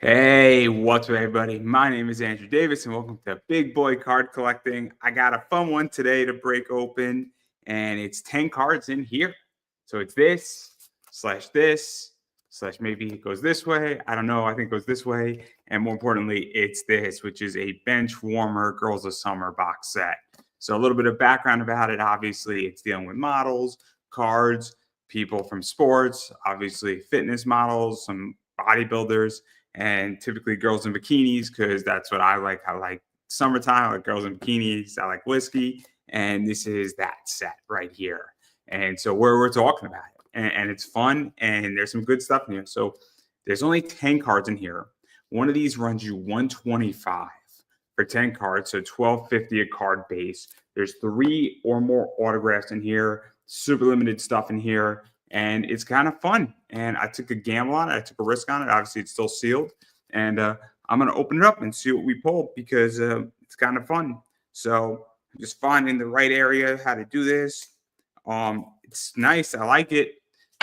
Hey, what's up, everybody? My name is Andrew Davis, and welcome to Big Boy Card Collecting. I got a fun one today to break open, and it's 10 cards in here. So it's this, slash maybe it goes this way. I don't know. I think it goes this way. And more importantly, it's this, which is a Bench Warmer Girls of Summer box set. So a little bit of background about it. Obviously, it's dealing with models, cards, people from sports, obviously fitness models, some bodybuilders, and typically girls in bikinis because that's what I like. I like summertime. I like girls in bikinis. I like whiskey, and this is that set right here. And so we're talking about it, and it's fun, and there's some good stuff in here. So there's only 10 cards in here. One of these runs you 125 for 10 cards, so 12.50 a card base. There's 3 or more autographs in here. Super limited stuff in here, and it's kind of fun. And I took a gamble on it. I took a risk on it. Obviously, it's still sealed, and I'm gonna open it up and see what we pull because it's kind of fun. So just finding the right area, how to do this. It's nice. I like it.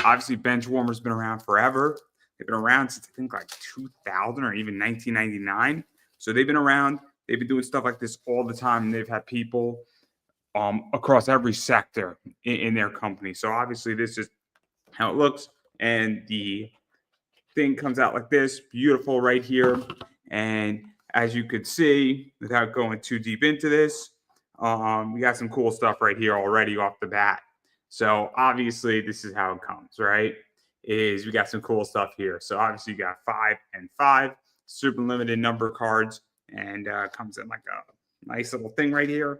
Obviously, bench warmer's been around forever. They've been around since I think like 2000 or even 1999. So they've been around. They've been doing stuff like this all the time, and they've had people across every sector in their company. So obviously, this is how it looks, and the thing comes out like this, beautiful right here. And as you could see, without going too deep into this, we got some cool stuff right here already off the bat. So obviously, this is how it comes, right? Is we got some cool stuff here. So obviously, you got 5 and 5, super limited number cards, and comes in like a nice little thing right here.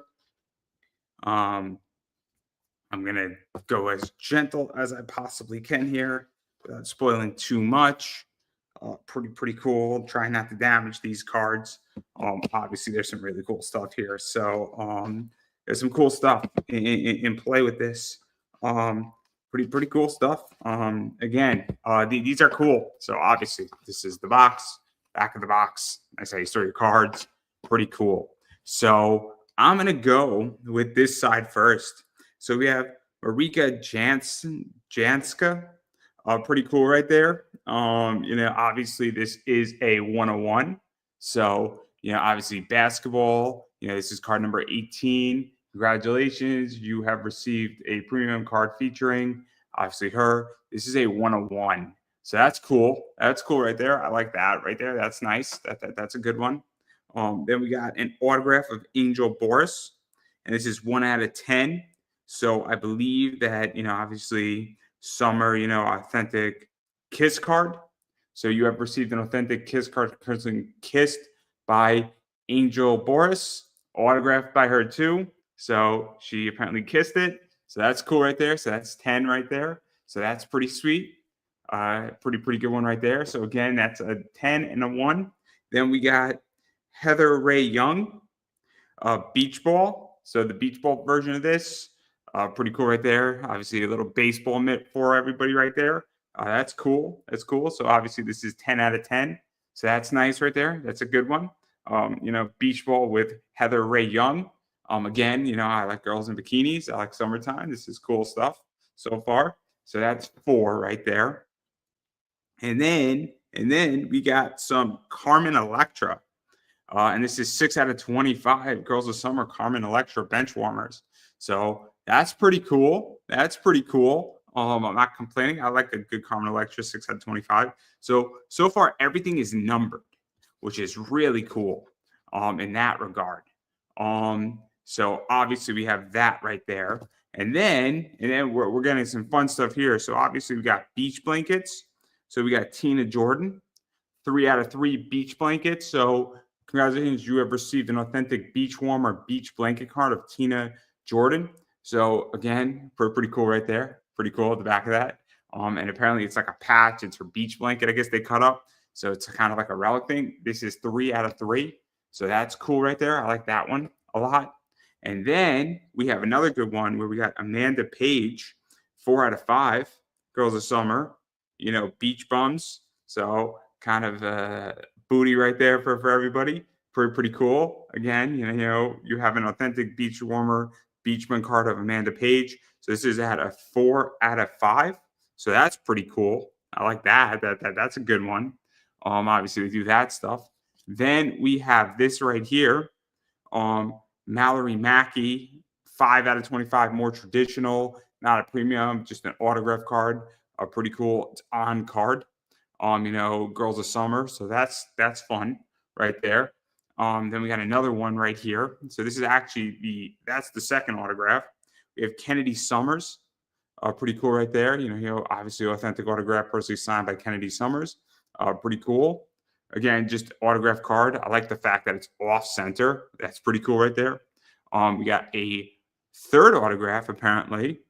Um, I'm gonna go as gentle as I possibly can here without spoiling too much. Pretty cool. Try not to damage these cards. Obviously, there's some really cool stuff here. So there's some cool stuff in play with this. Pretty cool stuff. Again, these are cool. So obviously, this is the box, back of the box. That's how you store your cards. Pretty cool. So I'm gonna go with this side first. So we have Marika Janska. Pretty cool right there. Obviously this is a 101. So, obviously basketball, this is card number 18. Congratulations. You have received a premium card featuring obviously her. This is a 101. So that's cool. That's cool right there. I like that right there. That's nice. That's a good one. Then we got an autograph of Angel Boris, and this is 1 out of 10. So I believe that, obviously summer, authentic kiss card. So you have received an authentic kiss card kissed by Angel Boris, autographed by her too. So she apparently kissed it. So that's cool right there. So that's 10 right there. So that's pretty sweet. Pretty good one right there. So again, that's a 10 and a 1. Then we got Heather Ray Young, beach ball. So the beach ball version of this, pretty cool right there. Obviously, a little baseball mitt for everybody right there. That's cool. That's cool. So obviously, this is 10 out of 10. So that's nice right there. That's a good one. Beach ball with Heather Ray Young. Again, I like girls in bikinis. I like summertime. This is cool stuff so far. So that's 4 right there. And then we got some Carmen Electra. And this is 6 out of 25 Girls of Summer Carmen Electra bench warmers. So that's pretty cool. That's pretty cool. I'm not complaining. I like a good Carmen Electra 6 out of 25. So far everything is numbered, which is really cool in that regard. So obviously we have that right there. And then we're getting some fun stuff here. So obviously we got beach blankets. So we got Tina Jordan, 3 out of 3 beach blankets. So congratulations, you have received an authentic beach warmer beach blanket card of Tina Jordan. So again, pretty cool right there. Pretty cool at the back of that. And apparently it's like a patch. It's her beach blanket, I guess they cut up. So it's kind of like a relic thing. This is 3 out of 3. So that's cool right there. I like that one a lot. And then we have another good one where we got Amanda Page, 4 out of 5. Girls of Summer, beach bums. So kind of booty right there for everybody. Pretty cool. Again, you have an authentic beach warmer beachman card of Amanda Page. So this is at a 4 out of 5. So that's pretty cool. I like that. That's a good one. Obviously we do that stuff. Then we have this right here. Mallory Mackey, 5 out of 25, more traditional, not a premium, just an autograph card. Pretty cool. It's on card. Girls of summer. So that's fun right there. Then we got another one right here. So this is actually that's the second autograph. We have Kennedy Summers. Pretty cool right there. Obviously authentic autograph, personally signed by Kennedy Summers. Pretty cool. Again, just autograph card. I like the fact that it's off center. That's pretty cool right there. We got a third autograph apparently.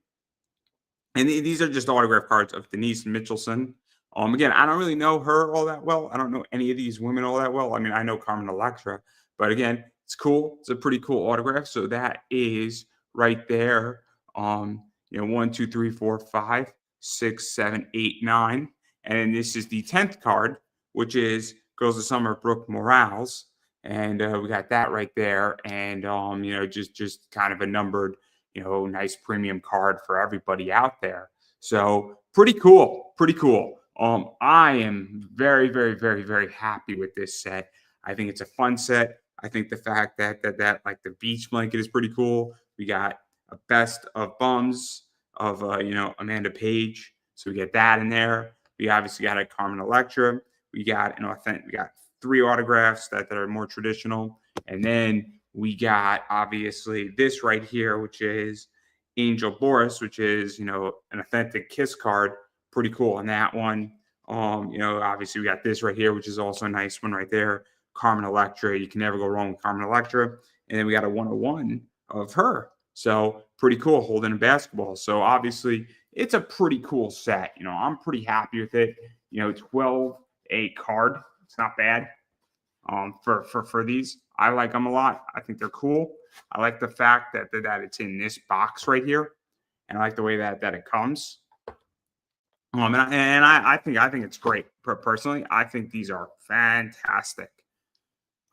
And these are just autograph cards of Denise Mitchelson. Again, I don't really know her all that well. I don't know any of these women all that well. I mean, I know Carmen Electra, but again, it's cool. It's a pretty cool autograph. So that is right there. 1, 2, 3, 4, 5, 6, 7, 8, 9. And this is the 10th card, which is Girls of Summer, Brooke Morales. And we got that right there. And, just kind of a numbered, nice premium card for everybody out there. So pretty cool. Pretty cool. I am very, very, very, very happy with this set. I think it's a fun set. I think the fact that like the beach blanket is pretty cool. We got a best of bums of Amanda Page. So we get that in there. We obviously got a Carmen Electra. We got we got 3 autographs that are more traditional. And then we got obviously this right here, which is Angel Boris, which is, an authentic Kiss card. Pretty cool on that one. Obviously we got this right here, which is also a nice one right there. Carmen Electra. You can never go wrong with Carmen Electra. And then we got a 101 of her. So pretty cool, holding a basketball. So obviously it's a pretty cool set. I'm pretty happy with it. 12-a card. It's not bad. For these, I like them a lot. I think they're cool. I like the fact that it's in this box right here, and I like the way that it comes. I think it's great. Personally, I think these are fantastic.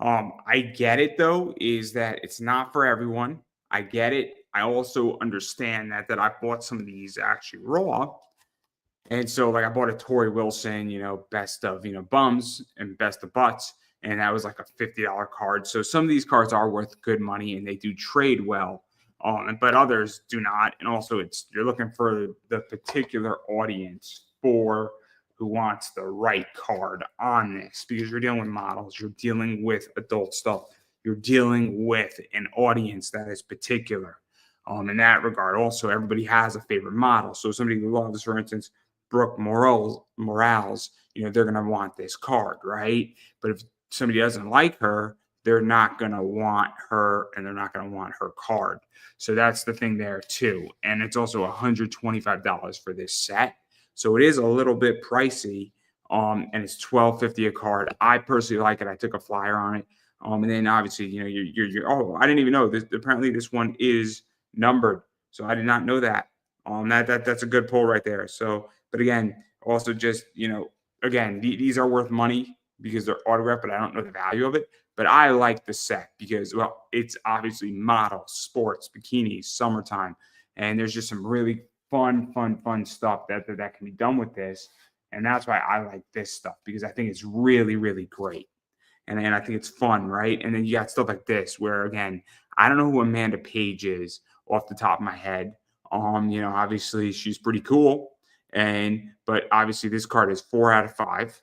I get it though, is that it's not for everyone. I get it. I also understand that I bought some of these actually raw. And so like I bought a Tori Wilson, best of, bums and best of butts. And that was like a $50 card. So some of these cards are worth good money and they do trade well. But others do not. And also you're looking for the particular audience for who wants the right card on this, because you're dealing with models, you're dealing with adult stuff, you're dealing with an audience that is particular. In that regard, also everybody has a favorite model. So somebody who loves, for instance, Brooke Morales, they're going to want this card, right? But if somebody doesn't like her, they're not going to want her and they're not going to want her card. So that's the thing there too. And it's also $125 for this set. So it is a little bit pricey. And it's $12.50 a card. I personally like it. I took a flyer on it. And then obviously, you're I didn't even know this. Apparently this one is numbered. So I did not know that. That's a good pull right there. So, but again, also just, again, these are worth money because they're autographed, but I don't know the value of it. But I like the set because, well, it's obviously models, sports, bikinis, summertime. And there's just some really fun stuff that can be done with this. And that's why I like this stuff, because I think it's really, really great. And I think it's fun, right? And then you got stuff like this where, again, I don't know who Amanda Page is off the top of my head. Obviously she's pretty cool. But obviously this card is 4 out of 5.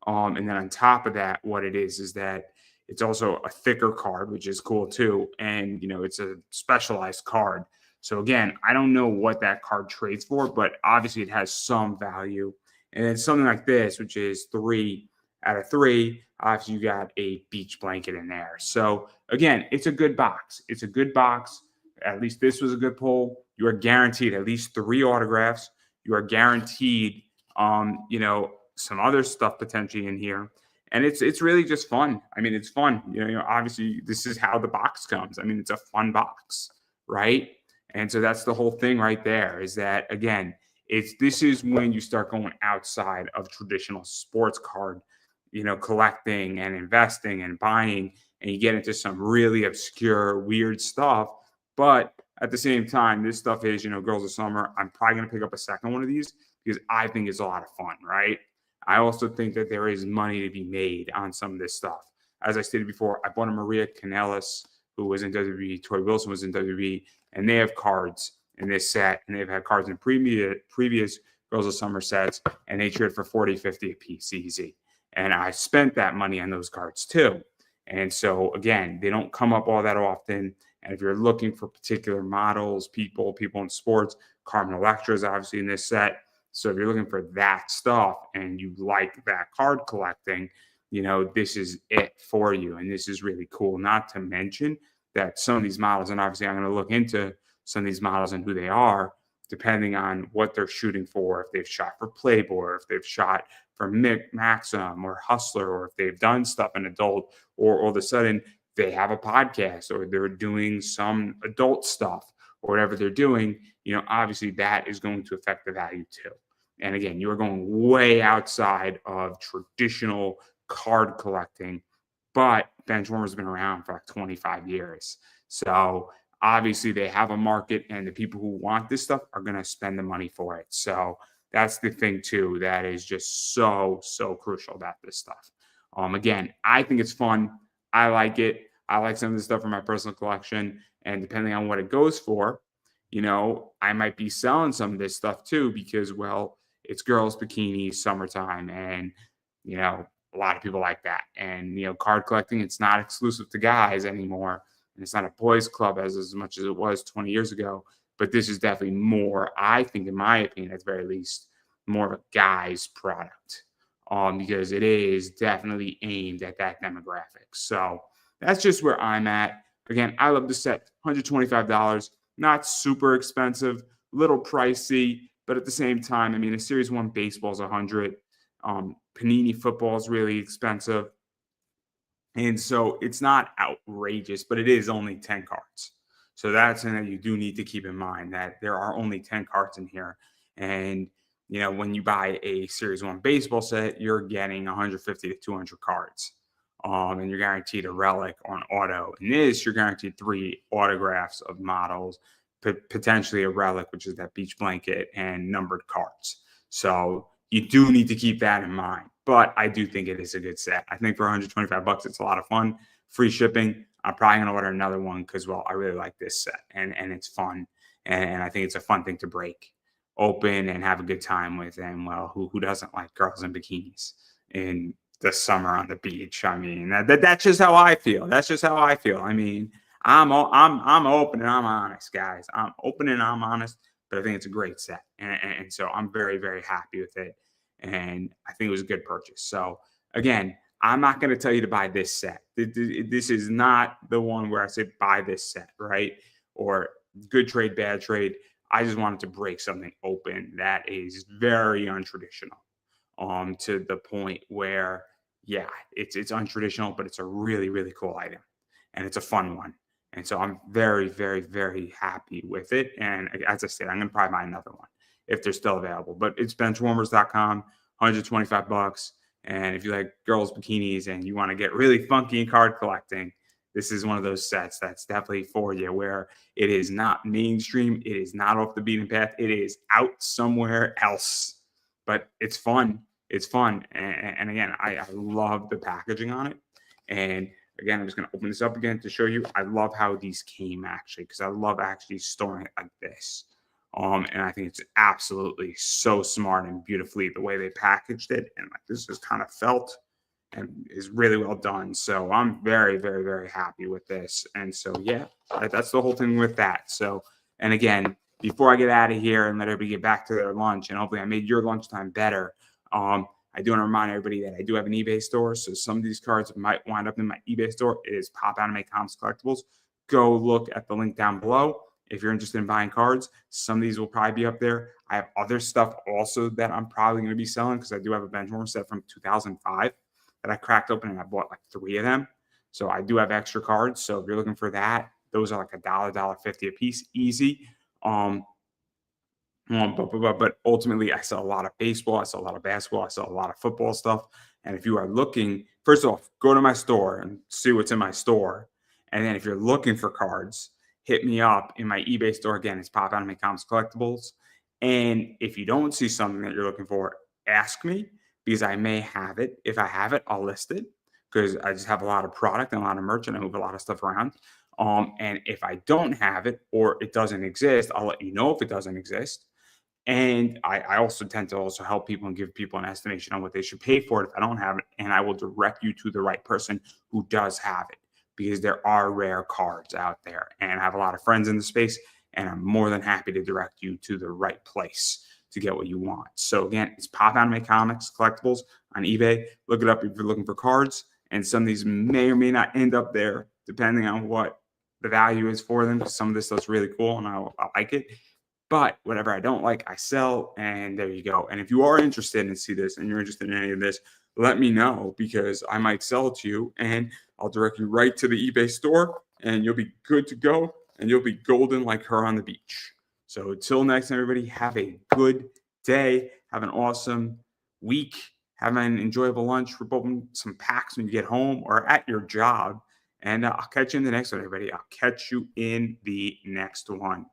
And then on top of that, what it is that it's also a thicker card, which is cool too. And, it's a specialized card. So again, I don't know what that card trades for, but obviously it has some value. And then something like this, which is 3 out of 3, obviously you got a beach blanket in there. So again, it's a good box. It's a good box. At least this was a good pull. You are guaranteed at least 3 autographs. You are guaranteed, some other stuff potentially in here. And it's really just fun. I mean, it's fun. Obviously this is how the box comes. I mean, it's a fun box, right? And so that's the whole thing right there, is that, again, this is when you start going outside of traditional sports card, collecting and investing and buying, and you get into some really obscure, weird stuff. But at the same time, this stuff is, Girls of Summer. I'm probably going to pick up a second one of these because I think it's a lot of fun, right? I also think that there is money to be made on some of this stuff. As I stated before, I bought a Maria Kanellis, who was in WWE, Tori Wilson was in WWE, and they have cards in this set, and they've had cards in previous Girls of Summer sets, and they trade for 40, 50 a piece easy. And I spent that money on those cards too. And so again, they don't come up all that often. And if you're looking for particular models, people in sports, Carmen Electra is obviously in this set. So if you're looking for that stuff and you like that card collecting, this is it for you. And this is really cool. Not to mention that some of these models, and obviously I'm going to look into some of these models and who they are, depending on what they're shooting for, if they've shot for Playboy, or if they've shot for Maxim or Hustler, or if they've done stuff in adult, or all of a sudden they have a podcast or they're doing some adult stuff or whatever they're doing, obviously that is going to affect the value too. And again, you are going way outside of traditional card collecting, but Benchwarmer has been around for like 25 years. So obviously they have a market, and the people who want this stuff are going to spend the money for it. So that's the thing too, that is just so crucial about this stuff. Again, I think it's fun. I like it. I like some of this stuff for my personal collection, and depending on what it goes for, I might be selling some of this stuff too, because, well, it's girls' bikinis, summertime, and, a lot of people like that. And, card collecting, it's not exclusive to guys anymore. And it's not a boys' club as much as it was 20 years ago. But this is definitely more, I think, in my opinion, at the very least, more of a guy's product. Because it is definitely aimed at that demographic. So that's just where I'm at. Again, I love the set. $125. Not super expensive, little pricey, but at the same time, I mean, a Series 1 baseball is $100. Panini football is really expensive. And so it's not outrageous, but it is only 10 cards. So that's something that you do need to keep in mind, that there are only 10 cards in here. And, when you buy a Series 1 baseball set, you're getting 150 to 200 cards. And you're guaranteed a relic on auto. In this, you're guaranteed 3 autographs of models, potentially a relic, which is that beach blanket, and numbered cards. So you do need to keep that in mind. But I do think it is a good set. I think for $125, it's a lot of fun. Free shipping. I'm probably going to order another one because, well, I really like this set, and it's fun. And I think it's a fun thing to break open and have a good time with. And, well, who doesn't like girls in bikinis in the summer on the beach? I mean, that's just how I feel. That's just how I feel. I mean, I'm open and I'm honest, guys. I'm open and I'm honest, but I think it's a great set. And so I'm very, very happy with it. And I think it was a good purchase. So again, I'm not going to tell you to buy this set. This is not the one where I say buy this set, right? Or good trade, bad trade. I just wanted to break something open that is very untraditional, to the point where, yeah, it's untraditional, but it's a really, really cool item, and it's a fun one. And so I'm very, very, very happy with it. And as I said, I'm going to probably buy another one if they're still available. But it's benchwarmers.com, $125. And if you like girls' bikinis and you want to get really funky in card collecting, this is one of those sets that's definitely for you, where it is not mainstream. It is not off the beaten path. It is out somewhere else. But it's fun. It's fun. And again, I love the packaging on it. And again, I'm just going to open this up again to show you. I love how these came, actually, because I love actually storing it like this. And I think it's absolutely so smart and beautifully the way they packaged it. And like, this is kind of felt and is really well done. So I'm very, very, very happy with this. And so, yeah, that's the whole thing with that. So, and again, before I get out of here and let everybody get back to their lunch, and hopefully I made your lunchtime better, I do want to remind everybody that I do have an eBay store. So some of these cards might wind up in my eBay store. It is Pop Anime Comics Collectibles. Go look at the link down below if you're interested in buying cards. Some of these will probably be up there. I have other stuff also that I'm probably going to be selling, because I do have a Benchwarmer set from 2005 that I cracked open, and I bought like 3 of them. So I do have extra cards. So if you're looking for that, those are like $1.50 a piece, easy. But ultimately, I sell a lot of baseball. I sell a lot of basketball. I sell a lot of football stuff. And if you are looking, first off, go to my store and see what's in my store. And then if you're looking for cards, hit me up in my eBay store. Again, it's Pop Anime Comics Collectibles. And if you don't see something that you're looking for, ask me. because I may have it. If I have it, I'll list it because I just have a lot of product and a lot of merch and I move a lot of stuff around. And if I don't have it or it doesn't exist, I'll let you know if it doesn't exist. And I also tend to also help people and give people an estimation on what they should pay for it if I don't have it. And I will direct you to the right person who does have it because there are rare cards out there. And I have a lot of friends in the space, and I'm more than happy to direct you to the right place to get what you want. So again, it's Pop Anime Comics Collectibles on eBay. Look it up if you're looking for cards. And some of these may or may not end up there, depending on what the value is for them. Some of this stuff's really cool, and I like it. But whatever I don't like, I sell, and there you go. And if you are interested in see this and you're interested in any of this, let me know because I might sell it to you and I'll direct you right to the eBay store and you'll be good to go and you'll be golden like her on the beach. So until next time, everybody, have a good day. Have an awesome week. Have an enjoyable lunch. Rip open some packs when you get home or at your job. And I'll catch you in the next one, everybody. I'll catch you in the next one.